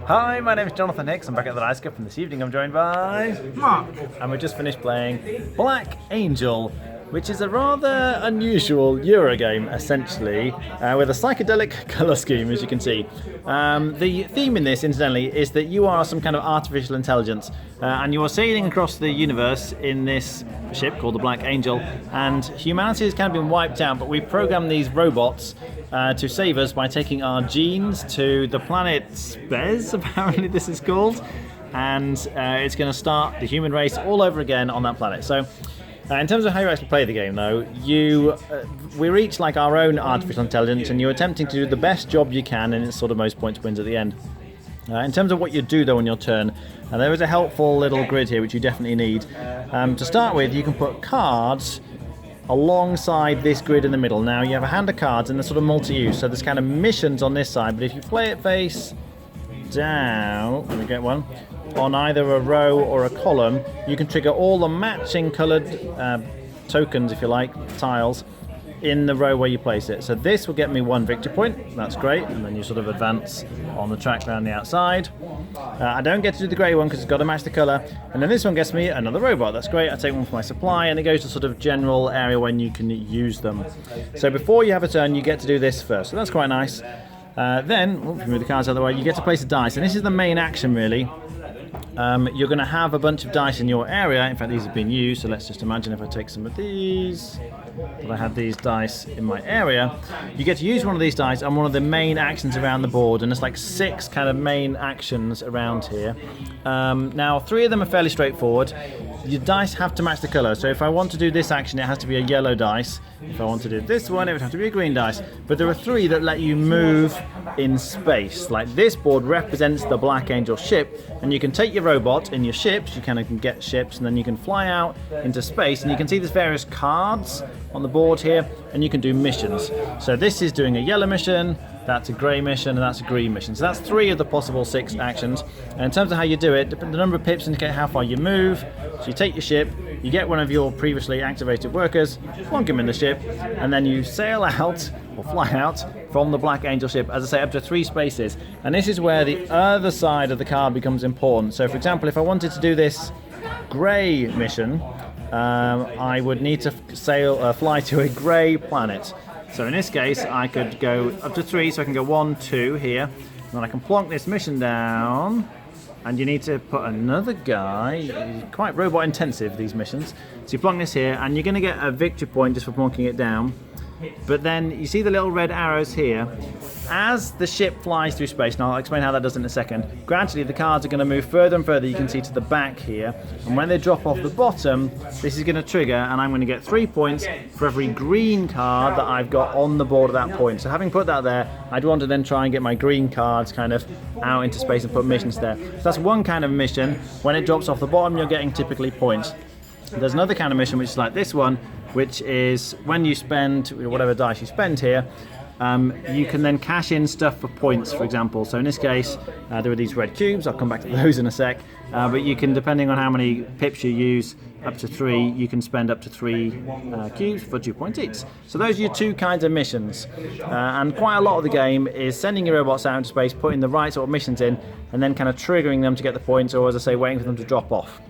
Hi, my name is Jonathan Hicks. I'm back at the Dice Cup, and this evening I'm joined by Mark. And we just finished playing Black Angel, which is a rather unusual Eurogame, essentially, with a psychedelic colour scheme, as you can see. The theme in this, incidentally, is that you are some kind of artificial intelligence, and you are sailing across the universe in this ship called the Black Angel, and humanity has kind of been wiped out, but we've programmed these robots to save us by taking our genes to the planet Spez, apparently this is called, and it's going to start the human race all over again on that planet. So in terms of how you actually play the game, though, we're each like our own artificial intelligence, and you're attempting to do the best job you can, and it's sort of most points wins at the end. In terms of what you do, though, on your turn, there is a helpful little grid here, which you definitely need. To start with, you can put cards alongside this grid in the middle. Now, you have a hand of cards, and they're sort of multi-use, so there's kind of missions on this side, but if you play it face down, let me get one, on either a row or a column, you can trigger all the matching coloured tokens, if you like, tiles, in the row where you place it. So this will get me 1 victory point, that's great, and then you sort of advance on the track around the outside. I don't get to do the grey one because it's got to match the colour, and then this one gets me another robot, that's great. I take one for my supply, and it goes to sort of general area when you can use them. So before you have a turn, you get to do this first, so that's quite nice. Then, if you move the cards out of the way, you get to place a dice, and this is the main action really. You're going to have a bunch of dice in your area. In fact, these have been used, so let's just imagine if I take some of these, that I have these dice in my area. You get to use one of these dice on one of the main actions around the board, and there's like 6 kind of main actions around here. Now, 3 of them are fairly straightforward. Your dice have to match the colour, so if I want to do this action, it has to be a yellow dice. If I want to do this one, it would have to be a green dice. But there are 3 that let you move in space. Like this board represents the Black Angel ship, and you can take your robot in your ships, you kind of can get ships, and then you can fly out into space, and you can see there's various cards on the board here, and you can do missions. So this is doing a yellow mission, that's a grey mission, and that's a green mission. So that's 3 of the possible 6 actions. And in terms of how you do it, the number of pips indicate how far you move. So you take your ship, you get one of your previously activated workers, plonk him in the ship, and then you sail out, or fly out, from the Black Angel ship, as I say, up to 3 spaces. And this is where the other side of the card becomes important. So for example, if I wanted to do this grey mission, I would need to fly to a grey planet. So in this case, I could go up to 3, so I can go 1, 2 here, and then I can plonk this mission down, and you need to put another guy, quite robot intensive, these missions. So you plonk this here, and you're going to get a victory point just for plonking it down. But then you see the little red arrows here. As the ship flies through space, and I'll explain how that does in a second, gradually the cards are going to move further and further, you can see, to the back here, and when they drop off the bottom, this is going to trigger, and I'm going to get 3 points for every green card that I've got on the board at that point. So having put that there, I'd want to then try and get my green cards kind of out into space and put missions there. So that's one kind of mission. When it drops off the bottom, you're getting typically points. There's another kind of mission which is like this one, which is when you spend whatever dice you spend here, you can then cash in stuff for points, for example. So in this case, there are these red cubes. I'll come back to those in a sec. But you can, depending on how many pips you use, up to 3, you can spend up to 3 cubes for 2 points each. So those are your 2 kinds of missions. And quite a lot of the game is sending your robots out into space, putting the right sort of missions in, and then kind of triggering them to get the points, or as I say, waiting for them to drop off.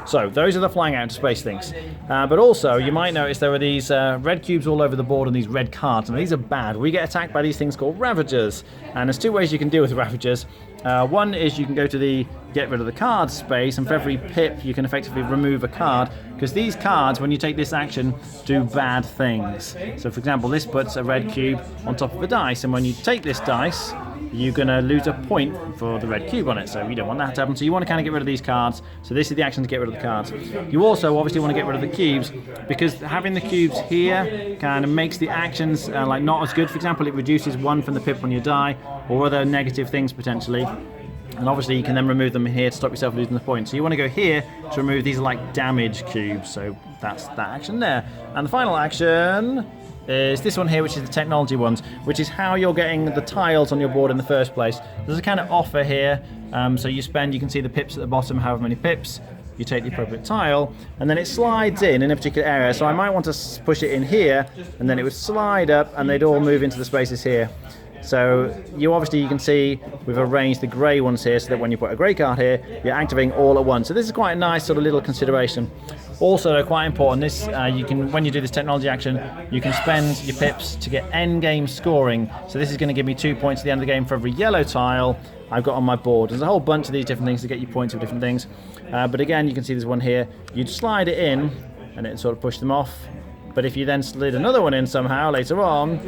So those are the flying out into space things. But also, you might notice there are these red cubes all over the board and these red cards, and these are bad. We get attacked by these things called Ravagers, and there's 2 ways you can deal with Ravagers. One is you can go to the get rid of the card space, and for every pip you can effectively remove a card, because these cards, when you take this action, do bad things. So for example, this puts a red cube on top of a dice, and when you take this dice, you're going to lose a point for the red cube on it, so you don't want that to happen. So you want to kind of get rid of these cards, so this is the action to get rid of the cards. You also obviously want to get rid of the cubes, because having the cubes here kind of makes the actions like not as good. For example, it reduces 1 from the pip on your die, or other negative things potentially. And obviously you can then remove them here to stop yourself losing the points. So you want to go here to remove these like damage cubes, so that's that action there. And the final action is this one here, which is the technology ones, which is how you're getting the tiles on your board in the first place. There's a kind of offer here, so you can see the pips at the bottom, however many pips. You take the appropriate tile, and then it slides in a particular area. So I might want to push it in here, and then it would slide up, and they'd all move into the spaces here. So you can see we've arranged the grey ones here so that when you put a grey card here, you're activating all at once. So this is quite a nice sort of little consideration. Also, quite important, this you can, when you do this technology action, you can spend your pips to get end game scoring. So this is going to give me 2 points at the end of the game for every yellow tile I've got on my board. There's a whole bunch of these different things to get you points for different things. But again, you can see there's one here. You'd slide it in and it sort of push them off. But if you then slid another one in somehow later on,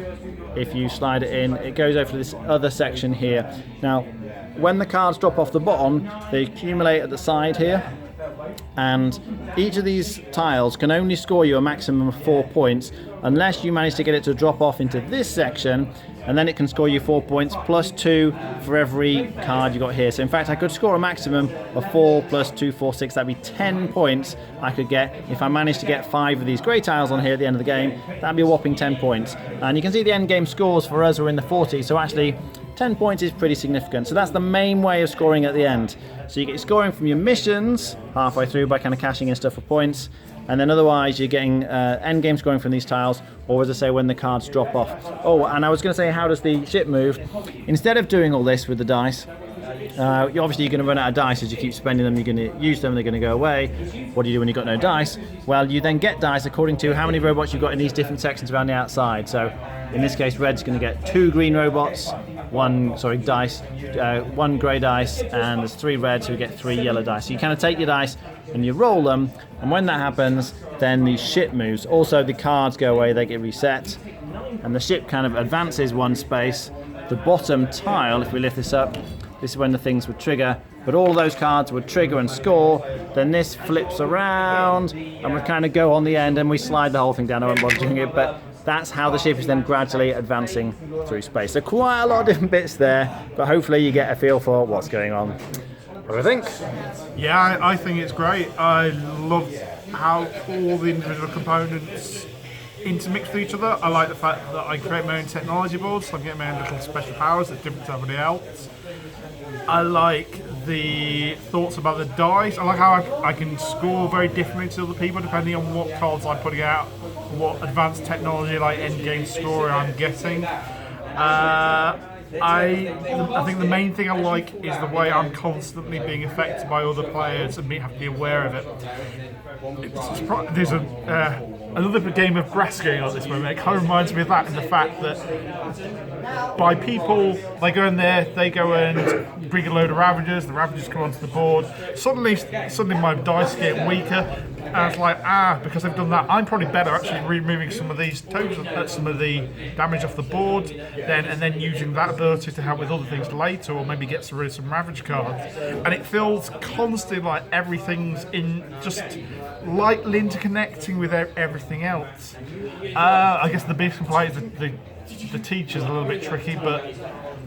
if you slide it in, it goes over to this other section here. Now, when the cards drop off the bottom, they accumulate at the side here. And each of these tiles can only score you a maximum of 4 points unless you manage to get it to drop off into this section, and then it can score you 4 points plus 2 for every card you got here. So in fact, I could score a maximum of 4 plus 2, 4, 6. That'd be 10 points I could get if I managed to get 5 of these grey tiles on here at the end of the game. That'd be a whopping 10 points. And you can see the end game scores for us are in the 40s, so actually 10 points is pretty significant. So that's the main way of scoring at the end. So you get scoring from your missions halfway through by kind of cashing in stuff for points, and then otherwise you're getting end game scoring from these tiles, or as I say, when the cards drop off. Oh, and I was going to say, how does the ship move? Instead of doing all this with the dice, obviously you're going to run out of dice as you keep spending them. You're going to use them, they're going to go away. What do you do when you've got no dice? Well, you then get dice according to how many robots you've got in these different sections around the outside. So in this case, red's going to get 2 green robots, one grey dice, and there's 3 red, so you get 3 yellow dice. So you kind of take your dice and you roll them, and when that happens, then the ship moves. Also, the cards go away, they get reset, and the ship kind of advances 1 space. The bottom tile, if we lift this up, this is when the things would trigger, but all those cards would trigger and score. Then this flips around and would kind of go on the end, and we slide the whole thing down. I won't bother doing it, but that's how the ship is then gradually advancing through space. So quite a lot of different bits there, but hopefully you get a feel for what's going on. What do you think? Yeah, I think it's great. I love how all the individual components intermix with each other. I like the fact that I create my own technology boards, so I get my own little special powers that's different to everybody else. I like the thoughts about the dice. I like how I can score very differently to other people depending on what cards I'm putting out, what advanced technology like endgame score I'm getting. I think the main thing I like is the way I'm constantly being affected by other players and have to be aware of it. There's another game of brass going on at this moment. It kind of reminds me of that, in the fact that by people, they go in there, they go and bring a load of Ravagers, the Ravagers come onto the board, suddenly my dice get weaker, and it's like, because they've done that, I'm probably better actually removing some of these tokens, some of the damage off the board, and then using that ability to help with other things later, or maybe get rid of some Ravage cards. And it feels constantly like everything's in just lightly interconnecting with everything else. I guess the biggest complaint is the teacher's a little bit tricky, but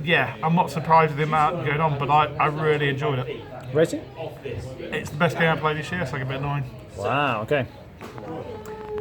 yeah, I'm not surprised with the amount going on, but I really enjoyed it. Rating? It's the best game I played this year, so I give it a 9. Wow, okay.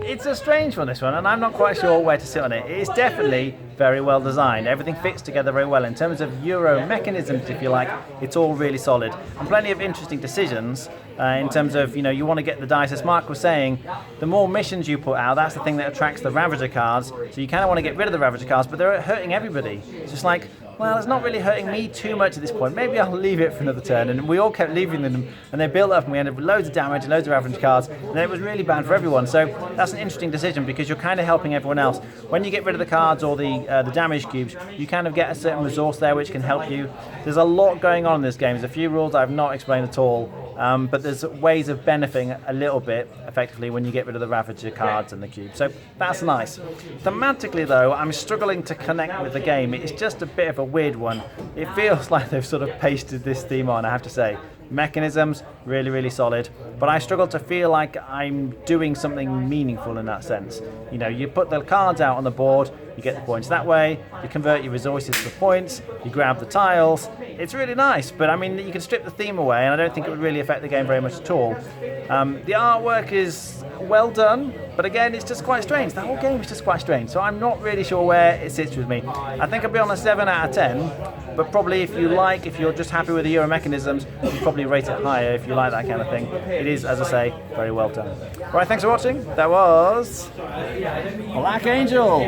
It's a strange one, this one, and I'm not quite sure where to sit on it. It's definitely very well designed. Everything fits together very well. In terms of Euro mechanisms, if you like, it's all really solid. And plenty of interesting decisions in terms of, you want to get the dice. As Mark was saying, the more missions you put out, that's the thing that attracts the Ravager cards. So you kind of want to get rid of the Ravager cards, but they're hurting everybody. It's just like, well, it's not really hurting me too much at this point. Maybe I'll leave it for another turn. And we all kept leaving them, and they built up, and we ended up with loads of damage and loads of Ravager cards, and it was really bad for everyone. So that's an interesting decision, because you're kind of helping everyone else. When you get rid of the cards or the damage cubes, you kind of get a certain resource there which can help you. There's a lot going on in this game. There's a few rules I've not explained at all, but there's ways of benefiting a little bit effectively when you get rid of the Ravager cards and the cubes. So that's nice. Thematically though, I'm struggling to connect with the game. It's just a bit of a weird one. It feels like they've sort of pasted this theme on, I have to say. Mechanisms, really, really solid, but I struggle to feel like I'm doing something meaningful in that sense. You put the cards out on the board, you get the points that way, you convert your resources to points, you grab the tiles. It's really nice, but I mean, you can strip the theme away, and I don't think it would really affect the game very much at all. The artwork is well done, but again, it's just quite strange. The whole game is just quite strange, so I'm not really sure where it sits with me. I think I'll be on a 7 out of 10, but probably if you're just happy with the Euro mechanisms, you probably rate it higher if you like that kind of thing. It is, as I say, very well done. Right, thanks for watching. That was Black Angel.